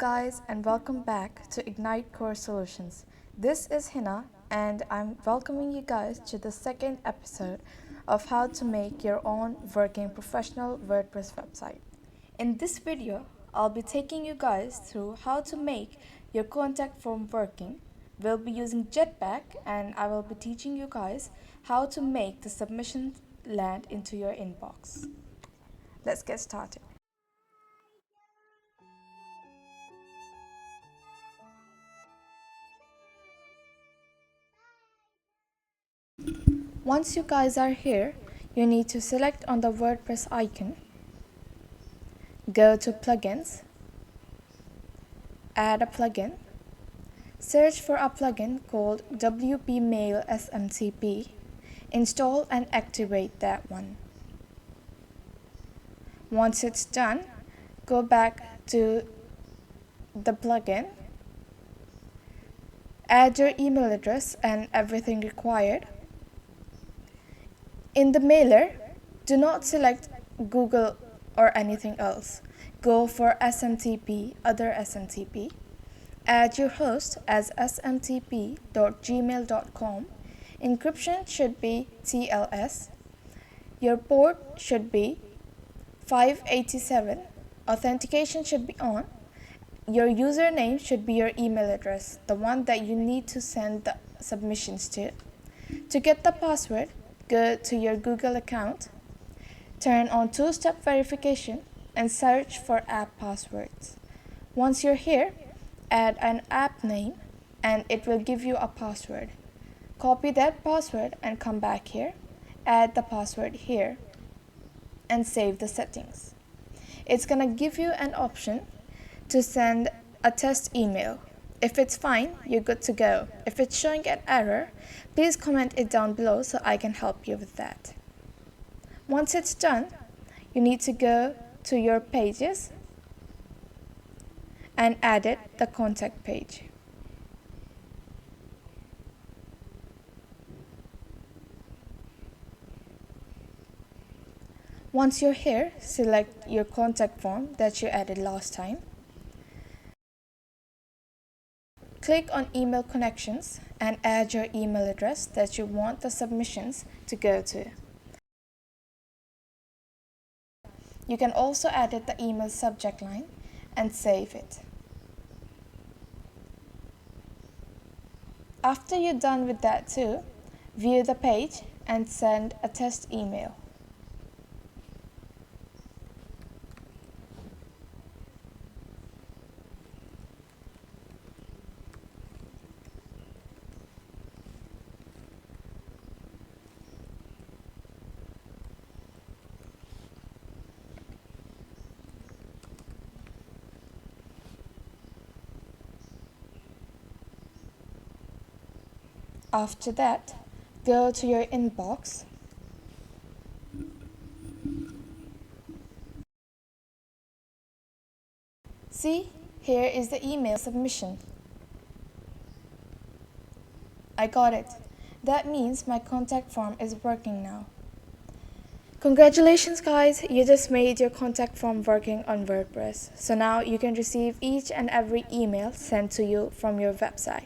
guys, and welcome back to IgniteCore Solutions. This is Hina and I'm welcoming you guys to the second episode of how to make your own working professional WordPress website. In this video, I'll be taking you guys through how to make your contact form working. We'll be using Jetpack and I will be teaching you guys how to make the submission land into your inbox. Let's get started. Once you guys are here, you need to select on the WordPress icon, go to plugins, add a plugin, search for a plugin called wpmailsmtp, install and activate that one. Once it's done, go back to the plugin, add your email address and everything required. In the mailer, do not select Google or anything else. Go for SMTP, other SMTP. Add your host as smtp.gmail.com. Encryption should be TLS. Your port should be 587. Authentication should be on. Your username should be your email address, the one that you need to send the submissions to. To get the password, go to your Google account, turn on two-step verification and search for app passwords. Once you're here, add an app name and it will give you a password. Copy that password and come back here, add the password here and save the settings. It's gonna give you an option to send a test email. If it's fine, you're good to go. If it's showing an error, please comment it down below so I can help you with that. Once it's done, you need to go to your pages and edit the contact page. Once you're here, select your contact form that you added last time. Click on email connections and add your email address that you want the submissions to go to. You can also edit the email subject line and save it. After you're done with that too, view the page and send a test email. After that, go to your inbox, see, here is the email submission. I got it. That means my contact form is working now. Congratulations guys, you just made your contact form working on WordPress. So now you can receive each and every email sent to you from your website.